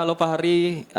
Ya, halo Pak Hari.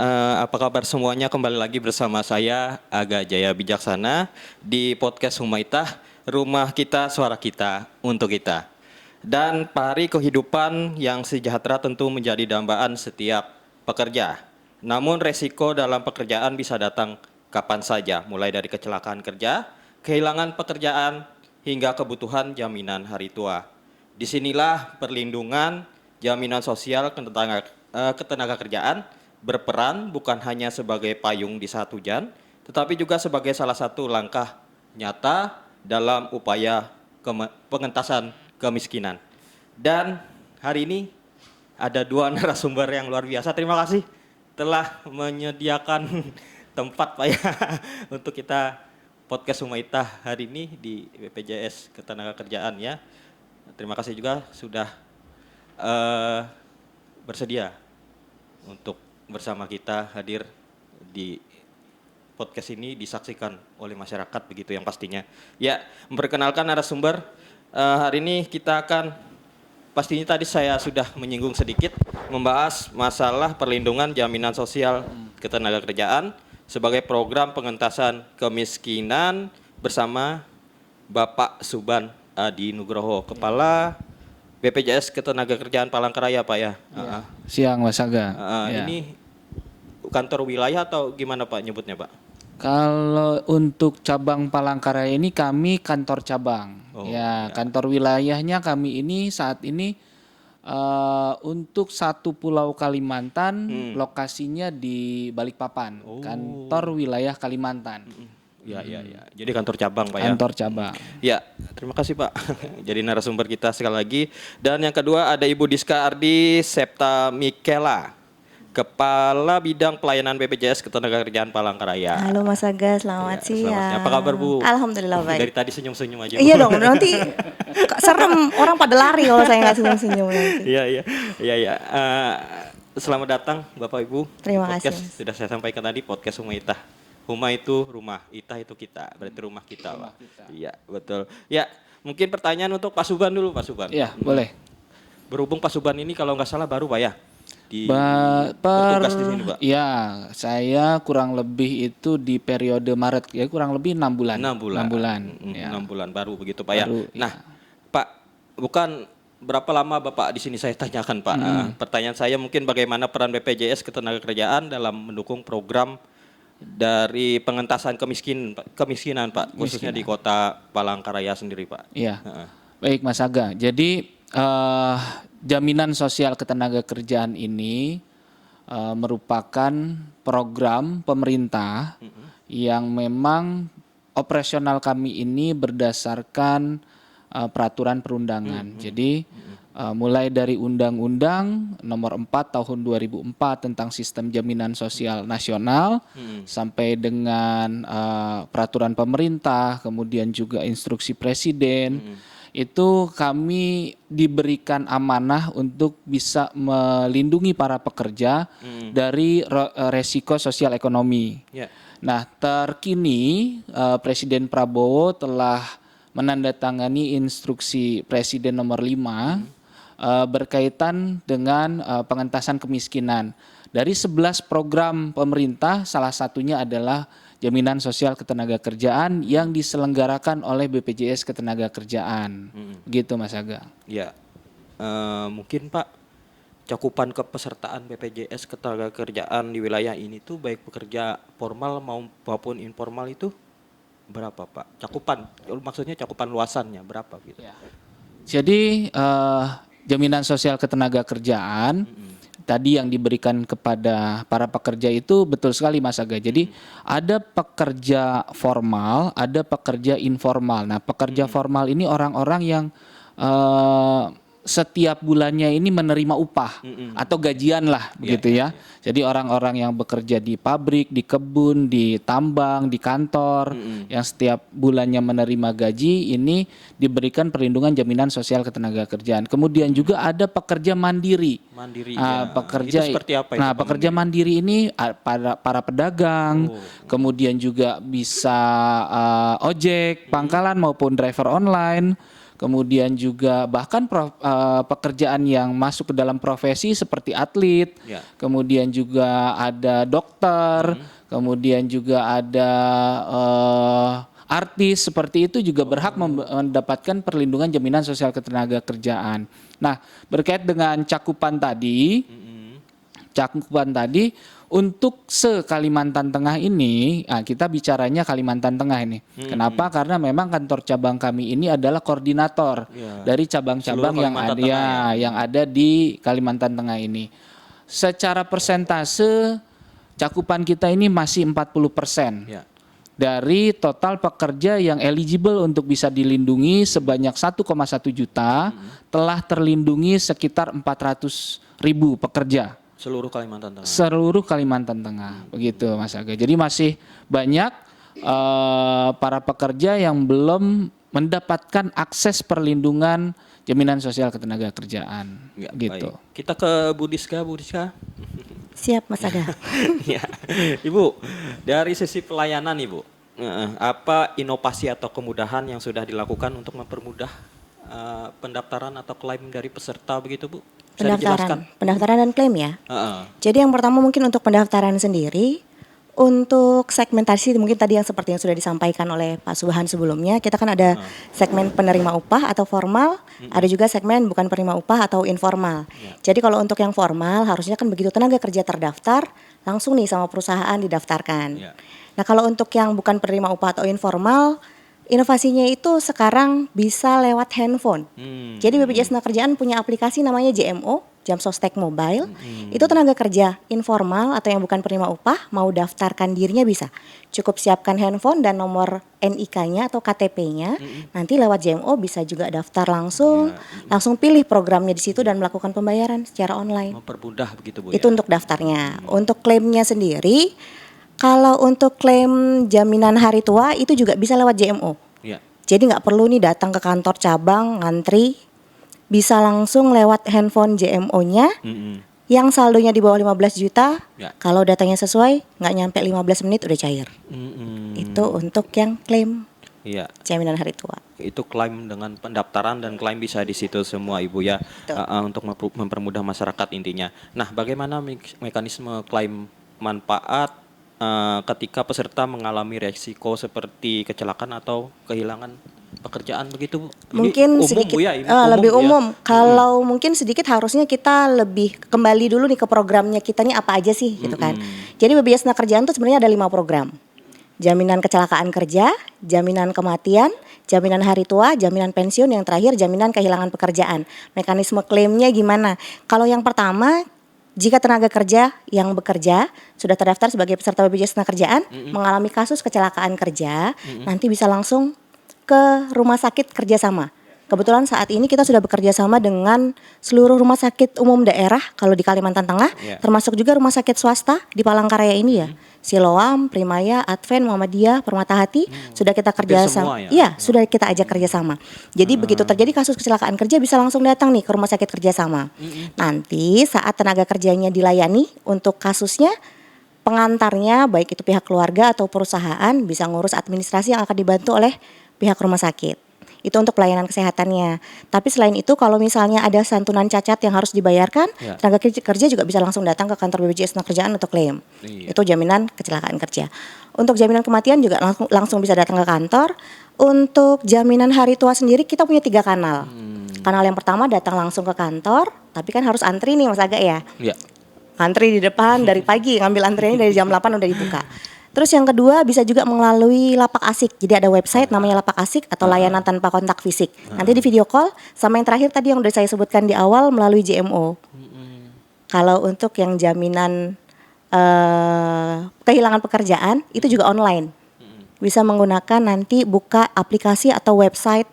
Apa kabar semuanya? Kembali lagi bersama saya, Aga Jaya Bijaksana, di podcast Humaitah, rumah kita, suara kita, untuk kita. Dan Pak Hari, kehidupan yang sejahtera tentu menjadi dambaan setiap pekerja. Namun resiko dalam pekerjaan bisa datang kapan saja, mulai dari kecelakaan kerja, kehilangan pekerjaan, hingga kebutuhan jaminan hari tua. Disinilah perlindungan jaminan sosial ketenaga kerjaan berperan bukan hanya sebagai payung di saat hujan, tetapi juga sebagai salah satu langkah nyata dalam upaya pengentasan kemiskinan. Dan hari ini ada dua narasumber yang luar biasa. Terima kasih telah menyediakan tempat Pak ya untuk kita podcast Humaitah hari ini di BPJS Ketenagakerjaan ya. Terima kasih juga sudah bersedia untuk bersama kita hadir di podcast ini, disaksikan oleh masyarakat begitu yang pastinya. Ya, memperkenalkan narasumber hari ini kita akan pastinya tadi saya sudah menyinggung sedikit membahas masalah perlindungan jaminan sosial ketenagakerjaan sebagai program pengentasan kemiskinan bersama Bapak Suban Adi Nugroho, Kepala BPJS Ketenagakerjaan Palangkaraya Pak ya. Siang Mas Aga. Ya. Ini kantor wilayah atau gimana Pak nyebutnya Pak? Kalau untuk cabang Palangkaraya ini kami kantor cabang. Kantor wilayahnya kami ini saat ini untuk satu pulau Kalimantan, lokasinya di Balikpapan, kantor wilayah Kalimantan. Ya. Jadi kantor cabang Pak ya. Kantor cabang. Ya, terima kasih Pak. Jadi narasumber kita sekali lagi. Dan yang kedua ada Ibu Diska Ardi Septa Mikela, Kepala Bidang Pelayanan BPJS Ketenagakerjaan Palangkaraya. Halo Mas Aga, selamat siang. Apa kabar Bu? Alhamdulillah baik. Dari tadi senyum-senyum aja Bu. Iya dong, nanti serem orang pada lari kalau saya nggak senyum-senyum nanti. Iya. Selamat datang Bapak Ibu. Terima kasih. kasih. Sudah saya sampaikan tadi podcast Humaitah. Huma itu rumah, Itah itu kita, berarti rumah kita Pak. Iya, betul. Ya, mungkin pertanyaan untuk Pak Suban dulu Pak Suban. Iya, boleh. Berhubung Pak Suban ini kalau nggak salah baru Pak ya? Bertugas di sini Pak. Iya, saya kurang lebih itu di periode Maret ya, kurang lebih 6 bulan. 6 bulan. 6 bulan baru begitu Pak baru, ya. Nah, Pak, bukan berapa lama Bapak di sini saya tanyakan Pak. Pertanyaan saya mungkin bagaimana peran BPJS Ketenagakerjaan dalam mendukung program dari pengentasan kemiskinan Pak, khususnya di Kota Palangkaraya sendiri Pak. Iya. Baik Mas Aga. Jadi jaminan sosial ketenagakerjaan ini merupakan program pemerintah yang memang operasional kami ini berdasarkan peraturan perundangan. Jadi mulai dari Undang-Undang Nomor 4 Tahun 2004 tentang Sistem Jaminan Sosial Nasional sampai dengan peraturan pemerintah, kemudian juga instruksi Presiden, itu kami diberikan amanah untuk bisa melindungi para pekerja dari resiko sosial ekonomi. Nah, terkini Presiden Prabowo telah menandatangani instruksi Presiden nomor 5 berkaitan dengan pengentasan kemiskinan. Dari 11 program pemerintah, salah satunya adalah jaminan sosial ketenagakerjaan yang diselenggarakan oleh BPJS Ketenagakerjaan. Begitu Mas Aga. Ya, mungkin Pak, cakupan kepesertaan BPJS Ketenagakerjaan di wilayah ini tuh baik pekerja formal maupun informal itu berapa Pak? Cakupan, maksudnya cakupan luasannya berapa gitu? Ya. Jadi jaminan sosial ketenagakerjaan tadi yang diberikan kepada para pekerja itu betul sekali Mas Aga. Jadi ada pekerja formal, ada pekerja informal. Nah, pekerja formal ini orang-orang yang setiap bulannya ini menerima upah atau gajian lah begitu ya. Jadi orang-orang yang bekerja di pabrik, di kebun, di tambang, di kantor yang setiap bulannya menerima gaji ini diberikan perlindungan jaminan sosial ketenagakerjaan. Kemudian juga ada pekerja mandiri. Pekerja itu seperti apa itu? Nah, pekerja mandiri ini para pedagang, kemudian juga bisa ojek, pangkalan maupun driver online. kemudian juga bahkan pekerjaan yang masuk ke dalam profesi seperti atlet, Ya. kemudian juga ada dokter, kemudian juga ada artis seperti itu juga berhak mendapatkan perlindungan jaminan sosial ketenagakerjaan. Nah, berkait dengan cakupan tadi, untuk se-Kalimantan Tengah ini, kita bicaranya Kalimantan Tengah ini. Kenapa? Karena memang kantor cabang kami ini adalah koordinator dari cabang-cabang Seluruh yang Kalimantan ada Tengah, yang ada di Kalimantan Tengah ini. Secara persentase cakupan kita ini masih 40%. Ya. Dari total pekerja yang eligible untuk bisa dilindungi sebanyak 1,1 juta, telah terlindungi sekitar 400.000 pekerja. Seluruh Kalimantan Tengah. Seluruh Kalimantan Tengah, begitu Mas Aga. Jadi masih banyak para pekerja yang belum mendapatkan akses perlindungan jaminan sosial ketenagakerjaan, Ya, gitu. baik. Kita ke Bu Diska. Siap Mas Aga. Ya, Ibu, dari sisi pelayanan Ibu, apa inovasi atau kemudahan yang sudah dilakukan untuk mempermudah pendaftaran atau klaim dari peserta begitu Bu? Bisa dijelaskan? Pendaftaran dan klaim ya. Jadi yang pertama mungkin untuk pendaftaran sendiri, untuk segmentasi mungkin tadi yang seperti yang sudah disampaikan oleh Pak Subhan sebelumnya, kita kan ada segmen penerima upah atau formal, ada juga segmen bukan penerima upah atau informal. Jadi kalau untuk yang formal harusnya kan begitu tenaga kerja terdaftar, langsung nih sama perusahaan didaftarkan. Nah kalau untuk yang bukan penerima upah atau informal, inovasinya itu sekarang bisa lewat handphone. Jadi BPJS Tenagakerjaan punya aplikasi namanya JMO, Jam Sostek Mobile. Itu tenaga kerja informal atau yang bukan penerima upah mau daftarkan dirinya bisa. Cukup siapkan handphone dan nomor NIK-nya atau KTP-nya. Nanti lewat JMO bisa juga daftar langsung. Langsung pilih programnya di situ dan melakukan pembayaran secara online. Mempermudah begitu Bu. Itu untuk daftarnya. Untuk klaimnya sendiri, kalau untuk klaim jaminan hari tua itu juga bisa lewat JMO. Ya. Jadi nggak perlu nih datang ke kantor cabang ngantri, bisa langsung lewat handphone JMO-nya. Yang saldonya di bawah 15 juta, kalau datanya sesuai nggak nyampe 15 menit udah cair. Itu untuk yang klaim Iya. jaminan hari tua. Itu klaim dengan pendaftaran dan klaim bisa di situ semua Ibu ya. Untuk mempermudah masyarakat intinya. Nah, bagaimana mekanisme klaim manfaat ketika peserta mengalami resiko seperti kecelakaan atau kehilangan pekerjaan begitu Bu? Ini Mungkin umum, sedikit Bu, ya? Ini lebih Bu, ya? umum. Kalau mungkin sedikit harusnya kita lebih kembali dulu nih ke programnya kitanya apa aja sih gitu kan. Jadi BPJS Tenagakerjaan itu sebenarnya ada 5 program. Jaminan kecelakaan kerja, jaminan kematian, jaminan hari tua, jaminan pensiun, yang terakhir jaminan kehilangan pekerjaan. Mekanisme klaimnya gimana? Kalau yang pertama, jika tenaga kerja yang bekerja sudah terdaftar sebagai peserta BPJS Tenagakerjaan mengalami kasus kecelakaan kerja, nanti bisa langsung ke rumah sakit kerjasama. Kebetulan saat ini kita sudah bekerja sama dengan seluruh rumah sakit umum daerah kalau di Kalimantan Tengah, termasuk juga rumah sakit swasta di Palangkaraya ini ya. Siloam, Primaya, Advent, Muhammadiyah, Permata Hati sudah kita kerjasama. Iya, sudah kita ajak kerjasama. Jadi begitu terjadi kasus kecelakaan kerja bisa langsung datang nih ke rumah sakit kerjasama. Nanti saat tenaga kerjanya dilayani untuk kasusnya, pengantarnya baik itu pihak keluarga atau perusahaan bisa ngurus administrasi yang akan dibantu oleh pihak rumah sakit. Itu untuk pelayanan kesehatannya. Tapi selain itu kalau misalnya ada santunan cacat yang harus dibayarkan, tenaga kerja juga bisa langsung datang ke kantor BPJS Tenagakerjaan untuk klaim. Itu jaminan kecelakaan kerja. Untuk jaminan kematian juga langsung bisa datang ke kantor. Untuk jaminan hari tua sendiri kita punya 3 kanal. Kanal yang pertama datang langsung ke kantor, tapi kan harus antri nih Mas Aga ya. Antri di depan dari pagi, ngambil antriannya dari jam 8 udah dibuka. Terus yang kedua bisa juga melalui Lapak Asik. Jadi ada website namanya Lapak Asik atau layanan tanpa kontak fisik. Nanti di video call, sama yang terakhir tadi yang udah saya sebutkan di awal melalui JMO. Kalau untuk yang jaminan kehilangan pekerjaan itu juga online. Bisa menggunakan nanti buka aplikasi atau website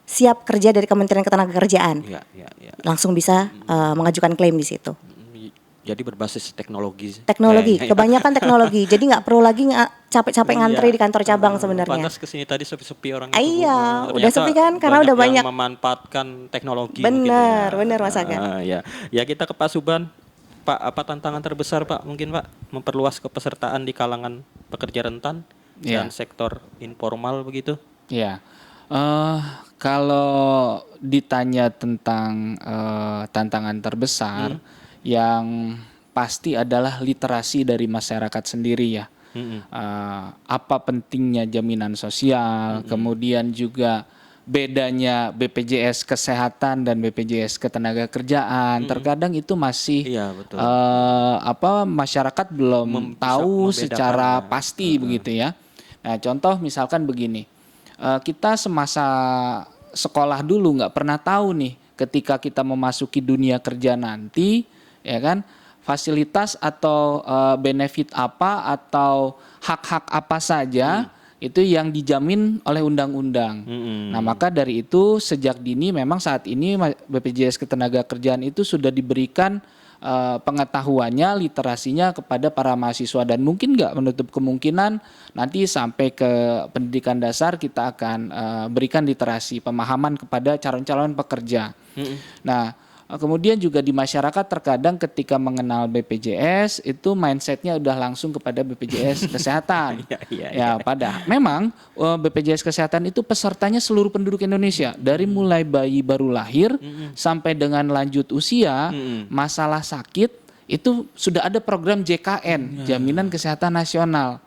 Siap Kerja dari Kementerian Ketenagakerjaan. Langsung bisa mengajukan klaim di situ. Jadi berbasis teknologi. Kebanyakan teknologi. Jadi nggak perlu lagi capek-capek ngantri di kantor cabang sebenarnya. Pantas kesini tadi sepi-sepi orang. Iya, udah sepi kan karena udah banyak yang memanfaatkan teknologi. Bener Mas Aga. Ya kita ke Pak Subhan. Pak, apa tantangan terbesar Pak? Mungkin Pak memperluas kepesertaan di kalangan pekerja rentan dan sektor informal begitu? Ya. Kalau ditanya tentang tantangan terbesar, yang pasti adalah literasi dari masyarakat sendiri ya. Apa pentingnya jaminan sosial, kemudian juga bedanya BPJS Kesehatan dan BPJS Ketenagakerjaan. Terkadang itu masih Iya, betul. masyarakat belum tahu membedakannya. secara pasti begitu ya. Nah, contoh misalkan begini. Kita semasa sekolah dulu nggak pernah tahu nih ketika kita memasuki dunia kerja nanti, ya kan, fasilitas atau benefit apa atau hak-hak apa saja itu yang dijamin oleh undang-undang. Nah, maka dari itu sejak dini memang saat ini BPJS Ketenagakerjaan itu sudah diberikan pengetahuannya, literasinya kepada para mahasiswa, dan mungkin nggak menutup kemungkinan nanti sampai ke pendidikan dasar kita akan berikan literasi pemahaman kepada calon-calon pekerja. Nah, kemudian juga di masyarakat terkadang ketika mengenal BPJS itu mindsetnya udah langsung kepada BPJS Kesehatan. Ya, padahal memang BPJS Kesehatan itu pesertanya seluruh penduduk Indonesia dari mulai bayi baru lahir sampai dengan lanjut usia, masalah sakit itu sudah ada program JKN, Jaminan Kesehatan Nasional.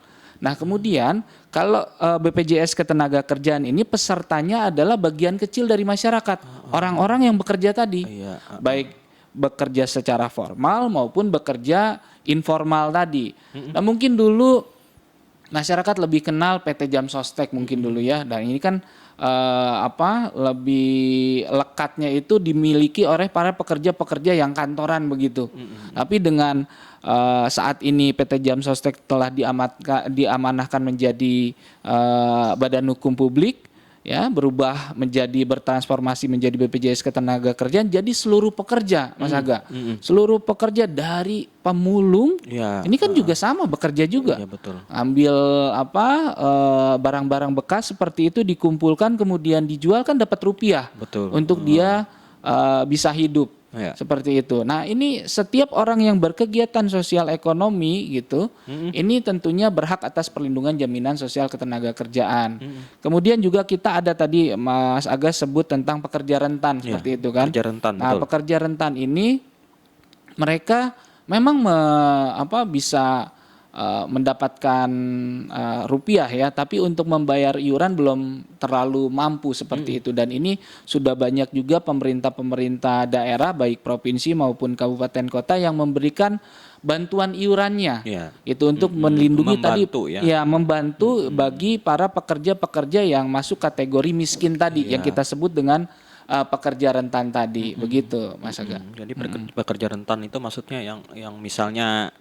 Nah, kemudian kalau BPJS Ketenagakerjaan ini pesertanya adalah bagian kecil dari masyarakat, orang-orang yang bekerja tadi, baik bekerja secara formal maupun bekerja informal tadi. Nah, mungkin dulu masyarakat lebih kenal PT Jam Sostek mungkin dulu ya, dan ini kan lebih lekatnya itu dimiliki oleh para pekerja-pekerja yang kantoran begitu. Tapi dengan saat ini PT Jam Sostek telah diamanahkan menjadi badan hukum publik, ya, berubah menjadi bertransformasi menjadi BPJS Ketenagakerjaan, jadi seluruh pekerja, Mas Aga, seluruh pekerja dari pemulung, ini kan juga sama bekerja juga, betul. ambil barang-barang bekas seperti itu dikumpulkan kemudian dijual kan dapat rupiah, Betul. untuk dia bisa hidup. Seperti itu. Nah, ini setiap orang yang berkegiatan sosial ekonomi gitu, ini tentunya berhak atas perlindungan jaminan sosial ketenagakerjaan. Kemudian juga kita ada tadi Mas Aga sebut tentang pekerja rentan seperti itu kan. Pekerja rentan, nah, betul. pekerja rentan ini mereka memang bisa mendapatkan rupiah ya, tapi untuk membayar iuran belum terlalu mampu seperti itu, dan ini sudah banyak juga pemerintah daerah baik provinsi maupun kabupaten kota yang memberikan bantuan iurannya itu untuk melindungi membantu, membantu bagi para pekerja-pekerja yang masuk kategori miskin tadi yang kita sebut dengan pekerja rentan tadi, begitu Mas Aga. Jadi pekerja rentan itu maksudnya yang misalnya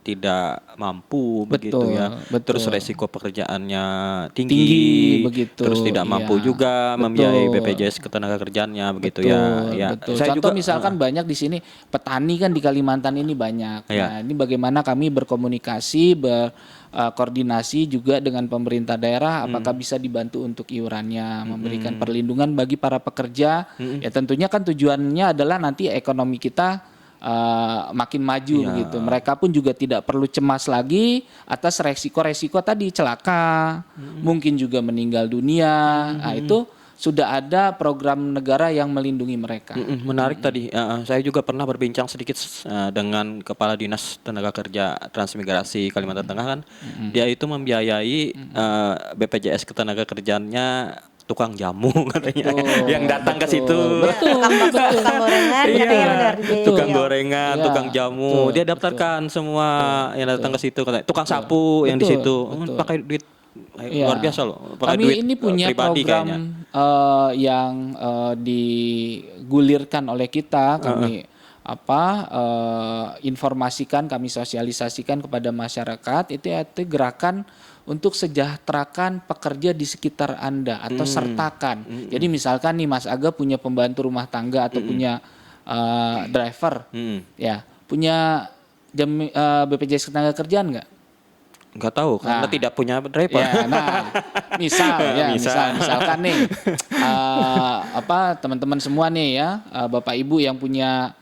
tidak mampu begitu ya, terus resiko pekerjaannya tinggi begitu, terus tidak mampu juga membiayai BPJS Ketenagakerjaannya begitu ya. Betul. Saya Contoh juga misalkan banyak di sini petani kan di Kalimantan ini banyak. Nah, ini bagaimana kami berkomunikasi, berkoordinasi juga dengan pemerintah daerah, apakah bisa dibantu untuk iurannya, memberikan perlindungan bagi para pekerja. Ya tentunya kan tujuannya adalah nanti ekonomi kita makin maju begitu. Mereka pun juga tidak perlu cemas lagi atas resiko-resiko tadi, celaka, mungkin juga meninggal dunia. Nah, itu sudah ada program negara yang melindungi mereka. Menarik tadi. Saya juga pernah berbincang sedikit dengan Kepala Dinas Tenaga Kerja Transmigrasi Kalimantan Tengah kan. Dia itu membiayai BPJS Ketenagakerjaannya tukang jamu katanya, yang datang ke situ. Tukang gorengan, Tukang gorengan, tukang jamu, dia daftarkan semua yang datang ke situ, katanya. Tukang sapu yang di situ, pakai duit luar biasa loh. Pakai Kami duit ini punya program yang digulirkan oleh kita, kami informasikan, kami sosialisasikan kepada masyarakat, itu gerakan untuk sejahterakan pekerja di sekitar Anda atau sertakan. Jadi misalkan nih Mas Aga punya pembantu rumah tangga atau punya driver, ya punya BPJS Ketenagakerjaan nggak? Nggak tahu karena tidak punya driver. Ya, nah, misalkan nih teman-teman semua nih ya, Bapak Ibu yang punya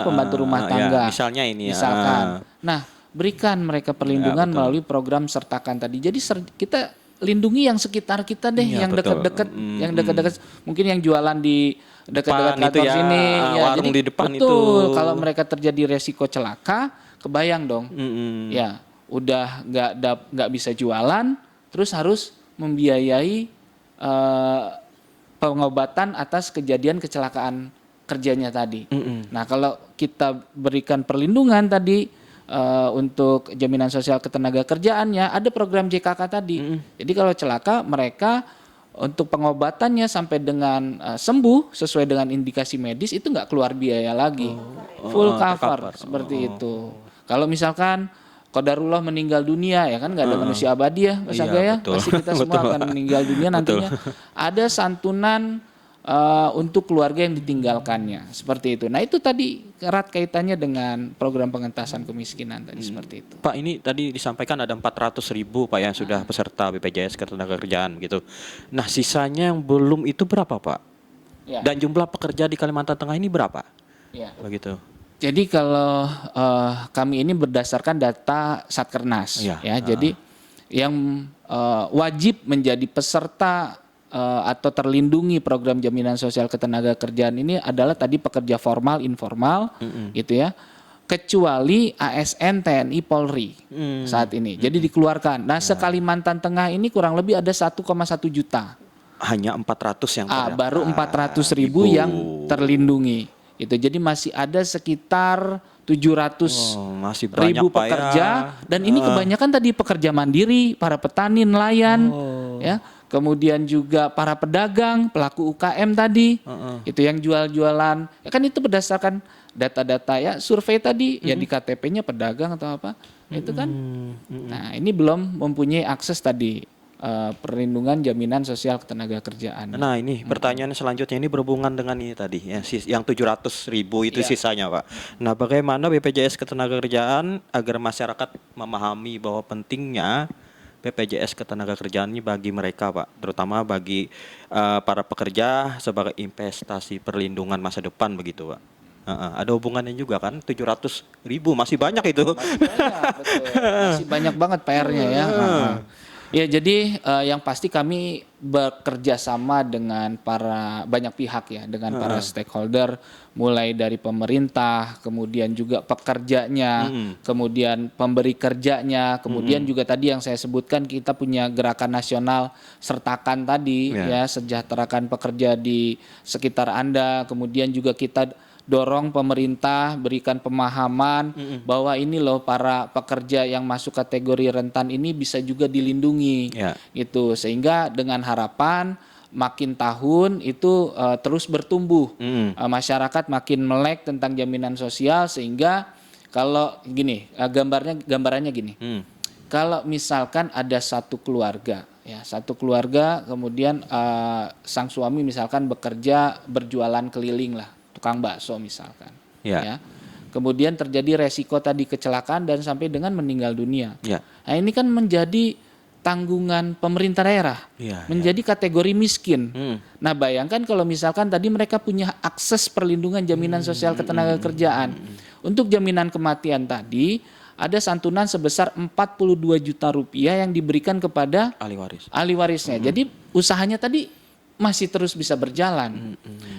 pembantu rumah tangga. Misalnya ini misalkan. Nah, berikan mereka perlindungan melalui program sertakan tadi. Jadi kita lindungi yang sekitar kita deh, Iya, yang betul. dekat-dekat, yang dekat-dekat, mungkin yang jualan di dekat-dekat Depan itu kantor ya, sini, ya. warung Jadi di depan betul, itu. kalau mereka terjadi resiko celaka, kebayang dong, ya, udah nggak bisa jualan, terus harus membiayai pengobatan atas kejadian kecelakaan kerjanya tadi. Nah, kalau kita berikan perlindungan tadi untuk jaminan sosial ketenaga kerjaannya, ada program JKK tadi. Jadi kalau celaka mereka untuk pengobatannya sampai dengan sembuh sesuai dengan indikasi medis itu nggak keluar biaya lagi, full cover seperti itu. Kalau misalkan qadarullah meninggal dunia, ya kan nggak ada manusia abadi ya Mas Iya, Aga ya, betul. pasti kita semua Betul. akan meninggal dunia nantinya. Ada santunan untuk keluarga yang ditinggalkannya seperti itu. Nah itu tadi erat kaitannya dengan program pengentasan kemiskinan tadi seperti itu. Pak, ini tadi disampaikan ada 400.000 Pak yang sudah peserta BPJS Ketenagakerjaan gitu. Nah, sisanya yang belum itu berapa Pak? Ya. Dan jumlah pekerja di Kalimantan Tengah ini berapa? Ya. Begitu. Jadi kalau kami ini berdasarkan data Satkernas, Iya. ya. Jadi yang wajib menjadi peserta atau terlindungi program jaminan sosial ketenagakerjaan ini adalah tadi pekerja formal, informal, gitu ya. Kecuali ASN, TNI, Polri saat ini. Jadi dikeluarkan. Nah, se-Kalimantan Tengah ini kurang lebih ada 1,1 juta. Hanya 400 yang terdaftar. Baru 400.000 yang terlindungi. Itu jadi masih ada sekitar 700 masih banyak ribu Pak, pekerja ya. dan ini kebanyakan tadi pekerja mandiri, para petani, nelayan, ya. Kemudian juga para pedagang, pelaku UKM tadi, itu yang jual-jualan. Ya kan itu berdasarkan data-data ya, survei tadi ya di KTP-nya pedagang atau apa, itu kan. Nah ini belum mempunyai akses tadi perlindungan jaminan sosial ketenagakerjaan. Nah ini pertanyaan selanjutnya ini berhubungan dengan ini tadi ya, yang 700.000 itu sisanya Pak. Nah bagaimana BPJS Ketenagakerjaan agar masyarakat memahami bahwa pentingnya BPJS Ketenagakerjaan ini bagi mereka Pak, terutama bagi para pekerja sebagai investasi perlindungan masa depan begitu Pak. Ada hubungannya juga kan, 700.000 masih banyak itu. Masih banyak, betul. Masih banyak banget PR-nya ya. Ya jadi yang pasti kami bekerja sama dengan banyak pihak ya, dengan para stakeholder, mulai dari pemerintah, kemudian juga pekerjanya, kemudian pemberi kerjanya, kemudian juga tadi yang saya sebutkan kita punya gerakan nasional sertakan tadi ya, sejahterakan pekerja di sekitar Anda, kemudian juga kita dorong pemerintah berikan pemahaman bahwa ini loh para pekerja yang masuk kategori rentan ini bisa juga dilindungi gitu, sehingga dengan harapan makin tahun itu terus bertumbuh, masyarakat makin melek tentang jaminan sosial, sehingga kalau gini gambarannya gini, kalau misalkan ada satu keluarga kemudian sang suami misalkan bekerja berjualan keliling lah, tukang bakso misalkan, ya. Kemudian terjadi resiko tadi kecelakaan dan sampai dengan meninggal dunia. Nah ini kan menjadi tanggungan pemerintah daerah, menjadi kategori miskin. Nah bayangkan kalau misalkan tadi mereka punya akses perlindungan jaminan sosial ketenagakerjaan. Untuk jaminan kematian tadi ada santunan sebesar 42 juta rupiah yang diberikan kepada ahli warisnya. Jadi usahanya tadi masih terus bisa berjalan.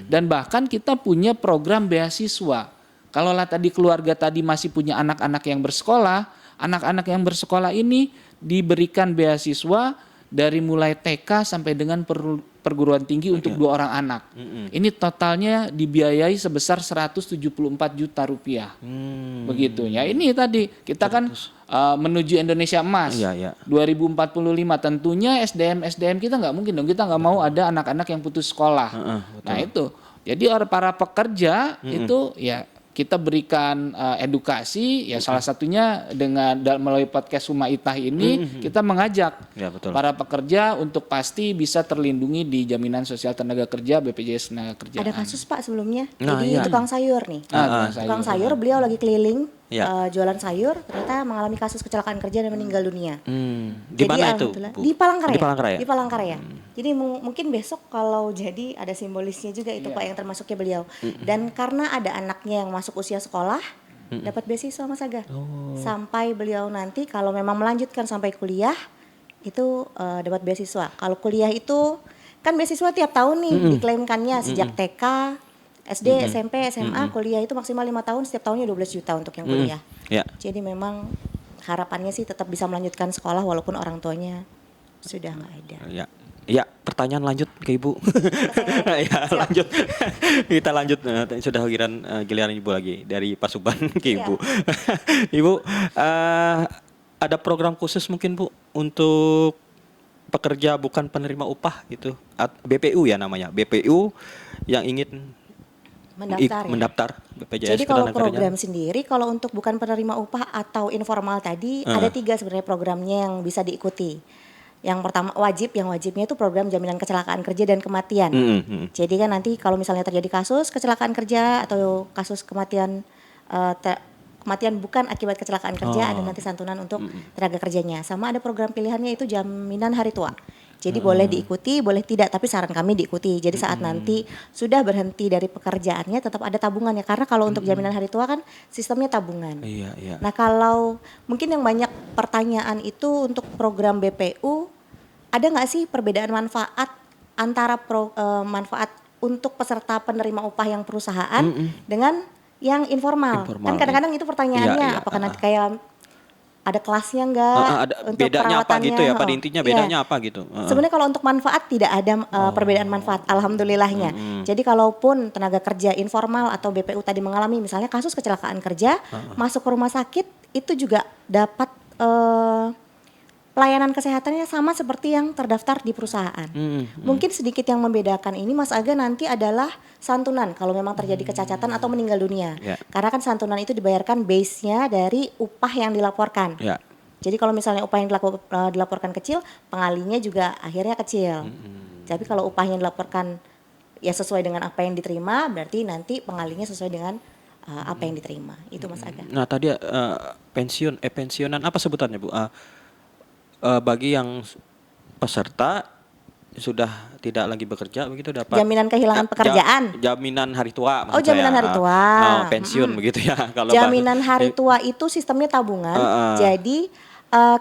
Dan bahkan kita punya program beasiswa. Kalau tadi keluarga tadi masih punya anak-anak yang bersekolah, anak-anak yang bersekolah ini diberikan beasiswa dari mulai TK sampai dengan perguruan tinggi untuk 2 orang anak. Ini totalnya dibiayai sebesar 174 juta rupiah. Begitu ya. Ini tadi kita kan menuju Indonesia Emas 2045, tentunya SDM kita nggak mungkin dong, kita nggak mau ada anak-anak yang putus sekolah. Nah itu, jadi para pekerja itu ya kita berikan edukasi ya, salah satunya dengan melalui podcast Humaitah ini kita mengajak para pekerja untuk pasti bisa terlindungi di jaminan sosial tenaga kerja BPJS Ketenagakerjaan. Ada kasus Pak sebelumnya, jadi tukang sayur nih, tukang sayur beliau lagi keliling jualan sayur, ternyata mengalami kasus kecelakaan kerja dan meninggal dunia. Di mana itu? Di Palangkaraya. Di Palangkaraya. Jadi mungkin besok kalau jadi ada simbolisnya juga itu Pak yang termasuknya beliau. Dan karena ada anaknya yang masuk usia sekolah, dapat beasiswa Mas Aga. Sampai beliau nanti kalau memang melanjutkan sampai kuliah, itu dapat beasiswa. Kalau kuliah itu kan beasiswa tiap tahun nih diklaimkannya sejak TK, SD, SMP, SMA, kuliah itu maksimal 5 tahun, setiap tahunnya 12 juta untuk yang kuliah. Ya. Jadi memang harapannya sih tetap bisa melanjutkan sekolah walaupun orang tuanya sudah nggak ada. Ya. Ya, pertanyaan lanjut ke Ibu. Ya, lanjut. Kita lanjut, sudah giliran Ibu lagi dari Pasuban ke Ibu. Ibu, ada program khusus mungkin Bu untuk pekerja bukan penerima upah gitu. BPU ya namanya. BPU yang ingin mendaftar BPJS Jadi kalau Ketenagakerjaan. program sendiri, kalau untuk bukan penerima upah atau informal tadi, ada 3 sebenarnya programnya yang bisa diikuti. Yang pertama yang wajibnya itu program jaminan kecelakaan kerja dan kematian. Jadi kan nanti kalau misalnya terjadi kasus kecelakaan kerja atau kasus kematian kematian bukan akibat kecelakaan kerja, ada nanti santunan untuk tenaga kerjanya. Sama ada program pilihannya itu jaminan hari tua. Jadi boleh diikuti, boleh tidak, tapi saran kami diikuti. Jadi saat nanti sudah berhenti dari pekerjaannya tetap ada tabungannya. Karena kalau untuk jaminan hari tua kan sistemnya tabungan. Iya, iya. Nah kalau mungkin yang banyak pertanyaan itu untuk program BPU, ada nggak sih perbedaan manfaat antara manfaat untuk peserta penerima upah yang perusahaan dengan yang informal? Kan kadang-kadang itu pertanyaannya, apakah nanti kayak ada kelasnya nggak untuk bedanya apa perawatannya? gitu ya, pada intinya bedanya apa gitu. Sebenarnya kalau untuk manfaat tidak ada perbedaan manfaat, alhamdulillahnya. Jadi kalaupun tenaga kerja informal atau BPU tadi mengalami misalnya kasus kecelakaan kerja, masuk ke rumah sakit itu juga dapat pelayanan kesehatannya sama seperti yang terdaftar di perusahaan. Mungkin sedikit yang membedakan ini Mas Aga nanti adalah santunan kalau memang terjadi kecacatan atau meninggal dunia. Karena kan santunan itu dibayarkan base-nya dari upah yang dilaporkan. Jadi kalau misalnya upah yang dilaporkan kecil, pengalinya juga akhirnya kecil. Tapi kalau upah yang dilaporkan ya sesuai dengan apa yang diterima, berarti nanti pengalinya sesuai dengan apa yang diterima. Itu Mas Aga. Nah tadi pensiunan apa sebutannya Bu? Bagi yang peserta sudah tidak lagi bekerja begitu dapat jaminan kehilangan pekerjaan. Jaminan hari tua maksud jaminan saya. hari tua. Pensiun begitu ya kalau jaminan hari tua itu sistemnya tabungan. Jadi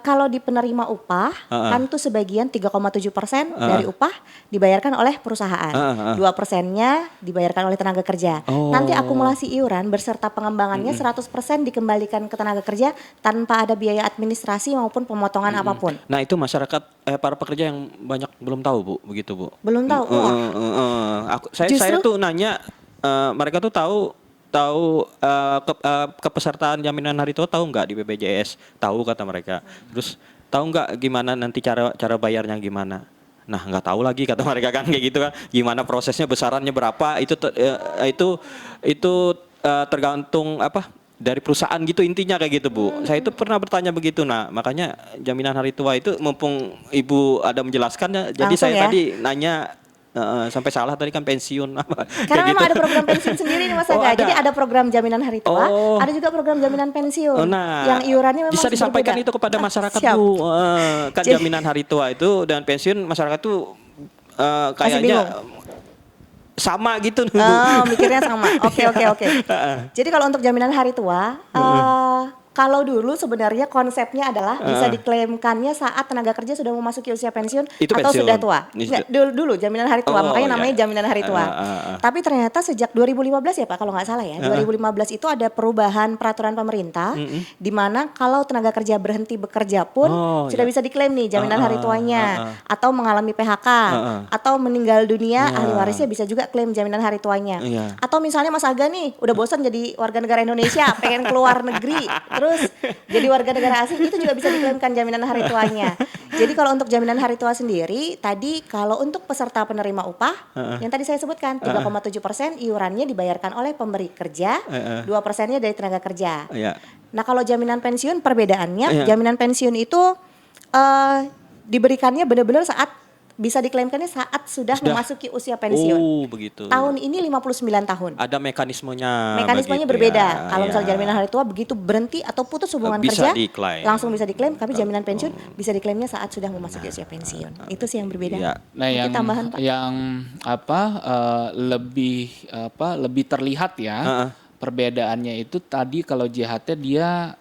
kalau di penerima upah kan tuh sebagian 3,7% dari upah dibayarkan oleh perusahaan. 2%-nya dibayarkan oleh tenaga kerja. Nanti akumulasi iuran beserta pengembangannya 100% dikembalikan ke tenaga kerja tanpa ada biaya administrasi maupun pemotongan apapun. Nah itu masyarakat para pekerja yang banyak belum tahu Bu, begitu Bu. Belum tahu. Saya tuh nanya, mereka tuh tahu kepesertaan jaminan hari tua tahu nggak di BPJS, tahu kata mereka. Terus tahu nggak gimana nanti cara bayarnya gimana? Nah nggak tahu lagi kata mereka kan kayak gitu kan. Gimana prosesnya, besarannya berapa? Itu tergantung apa dari perusahaan gitu intinya kayak gitu Bu. Saya itu pernah bertanya begitu. Nah makanya jaminan hari tua itu mumpung Ibu ada menjelaskannya, jadi langsung saya ya? tadi nanya. Sampai salah tadi kan pensiun apa. Karena memang gitu. ada program pensiun sendiri nih Mas Aga. Jadi ada program jaminan hari tua, ada juga program jaminan pensiun. Yang iurannya memang bisa disampaikan berbeda. itu kepada masyarakat Siap. Bu. Kan jaminan hari tua itu dan pensiun masyarakat tuh kayaknya sama gitu Bu. Mikirnya sama. Oke. Jadi kalau untuk jaminan hari tua, kalau dulu sebenarnya konsepnya adalah bisa diklaimkannya saat tenaga kerja sudah memasuki usia pensiun itu atau pensiun. sudah tua. Nggak, dulu jaminan hari tua, makanya namanya jaminan hari tua. Tapi ternyata sejak 2015 ya Pak, kalau nggak salah ya, 2015 itu ada perubahan peraturan pemerintah di mana kalau tenaga kerja berhenti bekerja pun sudah bisa diklaim nih jaminan hari tuanya, atau mengalami PHK, atau meninggal dunia, ahli warisnya bisa juga klaim jaminan hari tuanya. Atau misalnya Mas Aga nih udah bosan jadi warga negara Indonesia, pengen keluar negeri, terus jadi warga negara asing, itu juga bisa diklaimkan jaminan hari tuanya. Jadi kalau untuk jaminan hari tua sendiri, tadi kalau untuk peserta penerima upah, yang tadi saya sebutkan 3,7% iurannya dibayarkan oleh pemberi kerja, 2%-nya dari tenaga kerja. Nah kalau jaminan pensiun perbedaannya, jaminan pensiun itu diberikannya benar-benar saat bisa diklaimkannya saat sudah memasuki usia pensiun. Begitu. Tahun ini 59 tahun. Ada mekanismenya Mekanismenya berbeda. Kalau misal jaminan hari tua begitu berhenti atau putus hubungan bisa kerja, diklaim. langsung bisa diklaim. Tapi jaminan pensiun bisa diklaimnya saat sudah memasuki usia pensiun. Itu sih yang berbeda. Iya. Nah, Mungkin tambahan, Pak. Lebih terlihat ya perbedaannya itu tadi kalau JHT dia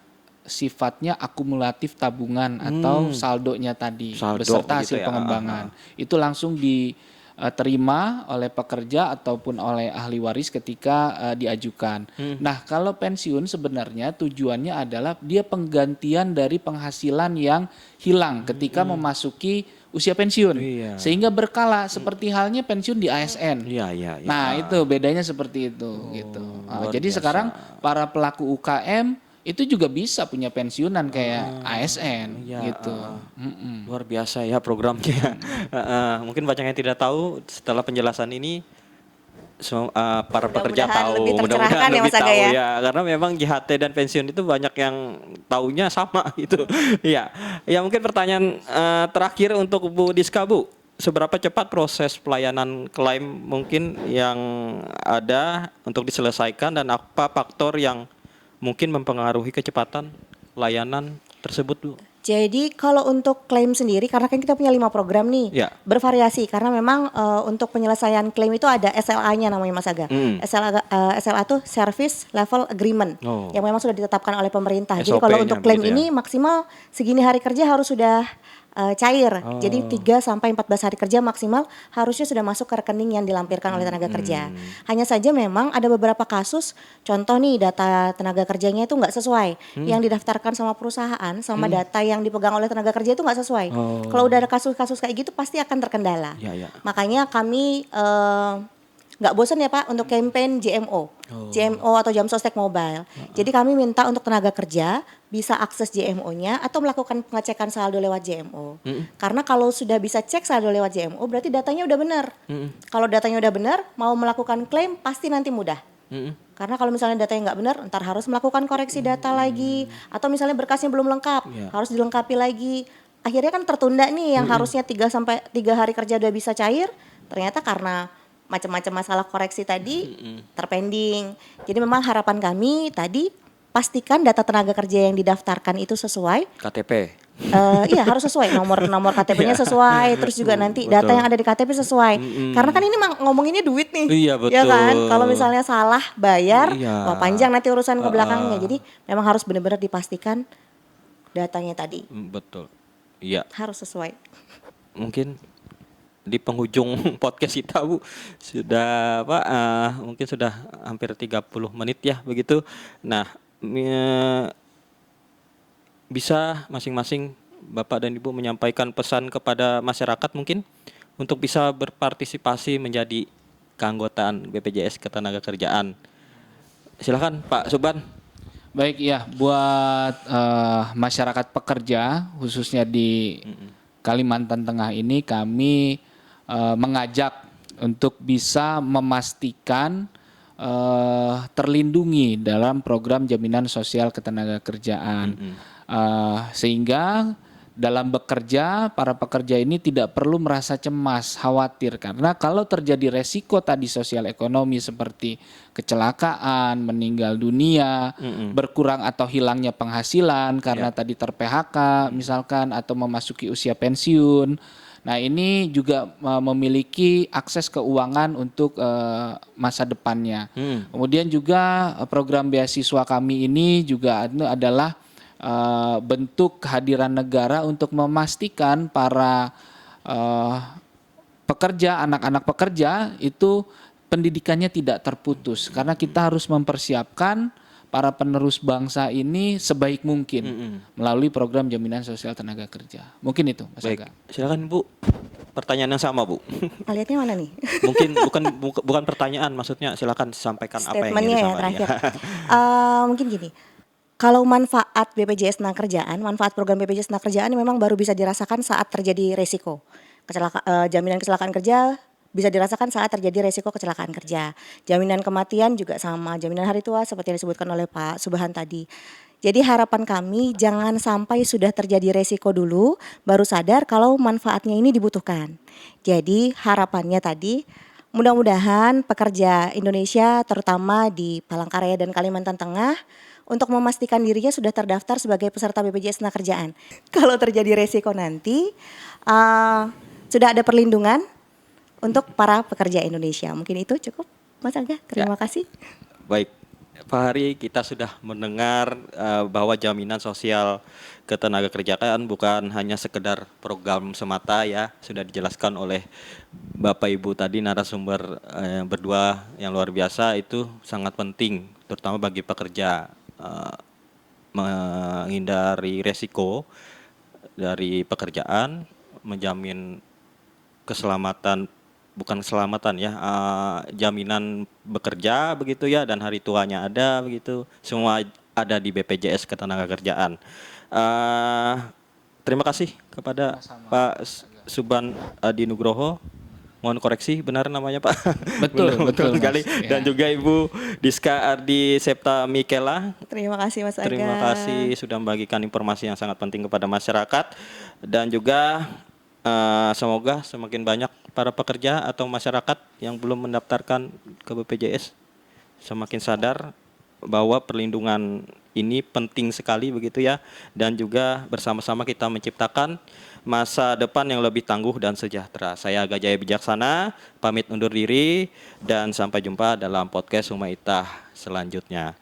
sifatnya akumulatif tabungan atau saldonya tadi Saldo beserta begitu hasil ya. pengembangan. Itu langsung diterima oleh pekerja ataupun oleh ahli waris ketika diajukan. Nah, kalau pensiun sebenarnya tujuannya adalah dia penggantian dari penghasilan yang hilang ketika memasuki usia pensiun. Iya. Sehingga berkala seperti halnya pensiun di ASN. Iya, iya, iya. Nah, itu bedanya seperti itu gitu. Jadi sekarang para pelaku UKM itu juga bisa punya pensiunan kayak ASN Iya, gitu. Luar biasa ya programnya. Mungkin banyak yang tidak tahu setelah penjelasan ini para pekerja Mudah-mudahan tahu, lebih tercerahkan ya, lebih Mas Aga tahu ya. ya, karena memang JHT dan pensiun itu banyak yang taunya sama gitu. Iya. Ya mungkin pertanyaan terakhir untuk Bu Diska, Bu. Seberapa cepat proses pelayanan klaim mungkin yang ada untuk diselesaikan dan apa faktor yang mungkin mempengaruhi kecepatan layanan tersebut, Bu? Jadi kalau untuk klaim sendiri, karena kan kita punya 5 program nih, Ya. bervariasi karena memang untuk penyelesaian klaim itu ada SLA-nya namanya Mas Aga. SLA itu Service Level Agreement Oh. yang memang sudah ditetapkan oleh pemerintah. Jadi SOP-nya kalau untuk klaim begitu ya. ini maksimal segini hari kerja harus sudah cair. Jadi 3 sampai 14 hari kerja maksimal harusnya sudah masuk ke rekening yang dilampirkan oleh tenaga kerja. Hanya saja memang ada beberapa kasus, contoh nih data tenaga kerjanya itu nggak sesuai. Yang didaftarkan sama perusahaan sama data yang dipegang oleh tenaga kerja itu nggak sesuai. Kalau udah ada kasus-kasus kayak gitu pasti akan terkendala. Ya, ya. Makanya kami nggak bosan ya Pak untuk campaign JMO atau Jam Sostek Mobile. Jadi kami minta untuk tenaga kerja bisa akses JMO-nya atau melakukan pengecekan saldo lewat JMO. Karena kalau sudah bisa cek saldo lewat JMO berarti datanya udah benar. Kalau datanya udah benar, mau melakukan klaim pasti nanti mudah. Karena kalau misalnya datanya nggak benar, ntar harus melakukan koreksi data lagi, atau misalnya berkasnya belum lengkap, harus dilengkapi lagi. Akhirnya kan tertunda nih yang harusnya 3 sampai 3 hari kerja udah bisa cair, ternyata karena macam-macam masalah koreksi tadi terpending. Jadi memang harapan kami tadi pastikan data tenaga kerja yang didaftarkan itu sesuai. KTP. Iya harus sesuai nomor KTP-nya sesuai, terus juga nanti data yang ada di KTP sesuai. Karena kan ini ngomonginnya duit nih. Iya, Ya kan? betul. Kalau misalnya salah bayar, Iya. wah panjang nanti urusan ke belakangnya. Jadi memang harus benar-benar dipastikan datanya tadi Betul. Iya. harus sesuai. Mungkin di penghujung podcast kita, Bu, sudah mungkin sudah hampir 30 menit ya begitu. Nah, bisa masing-masing Bapak dan Ibu menyampaikan pesan kepada masyarakat mungkin untuk bisa berpartisipasi menjadi keanggotaan BPJS Ketenagakerjaan. Silakan Pak Subhan. Baik ya, buat masyarakat pekerja khususnya di Kalimantan Tengah ini kami mengajak untuk bisa memastikan terlindungi dalam program jaminan sosial ketenagakerjaan. Sehingga dalam bekerja para pekerja ini tidak perlu merasa cemas, khawatir karena kalau terjadi resiko tadi sosial ekonomi seperti kecelakaan, meninggal dunia, berkurang atau hilangnya penghasilan karena tadi ter-PHK misalkan atau memasuki usia pensiun. Nah, ini juga memiliki akses keuangan untuk masa depannya. Kemudian juga program beasiswa kami ini juga adalah bentuk kehadiran negara untuk memastikan para pekerja, anak-anak pekerja itu pendidikannya tidak terputus karena kita harus mempersiapkan para penerus bangsa ini sebaik mungkin melalui program jaminan sosial tenaga kerja. Mungkin itu, Mas Aga. Baik, silakan Bu. Pertanyaan yang sama, Bu. Lihatnya mana nih? Mungkin bukan pertanyaan, maksudnya silakan sampaikan apa yang ingin Statementnya ya disampaikan. terakhir. Mungkin gini, kalau manfaat BPJS Tenagakerjaan, manfaat program BPJS Tenagakerjaan memang baru bisa dirasakan saat terjadi resiko. Jaminan kecelakaan kerja bisa dirasakan saat terjadi resiko kecelakaan kerja. Jaminan kematian juga sama, jaminan hari tua seperti yang disebutkan oleh Pak Subhan tadi. Jadi harapan kami jangan sampai sudah terjadi resiko dulu, baru sadar kalau manfaatnya ini dibutuhkan. Jadi harapannya tadi, mudah-mudahan pekerja Indonesia terutama di Palangkaraya dan Kalimantan Tengah untuk memastikan dirinya sudah terdaftar sebagai peserta BPJS Tenagakerjaan. Kalau terjadi resiko nanti, sudah ada perlindungan untuk para pekerja Indonesia. Mungkin itu cukup, Mas Aga. Terima kasih. Baik, Pak Hari, kita sudah mendengar bahwa jaminan sosial ketenagakerjaan bukan hanya sekedar program semata ya, sudah dijelaskan oleh Bapak Ibu tadi narasumber berdua yang luar biasa, itu sangat penting terutama bagi pekerja, menghindari resiko dari pekerjaan, menjamin keselamatan, bukan keselamatan ya, jaminan bekerja begitu ya, dan hari tuanya ada begitu, semua ada di BPJS Ketenagakerjaan. Terima kasih kepada Pak Suban Adi Nugroho. Mohon koreksi, benar namanya Pak? Betul, betul, Mas. sekali. Dan Ya. juga Ibu Diska Ardi Septa Mikela. Terima kasih Mas Aga. Terima kasih sudah membagikan informasi yang sangat penting kepada masyarakat, dan juga semoga semakin banyak para pekerja atau masyarakat yang belum mendaftarkan ke BPJS semakin sadar bahwa perlindungan ini penting sekali begitu ya, dan juga bersama-sama kita menciptakan masa depan yang lebih tangguh dan sejahtera. Saya Aga Jaya Bijaksana pamit undur diri dan sampai jumpa dalam podcast Humaitah selanjutnya.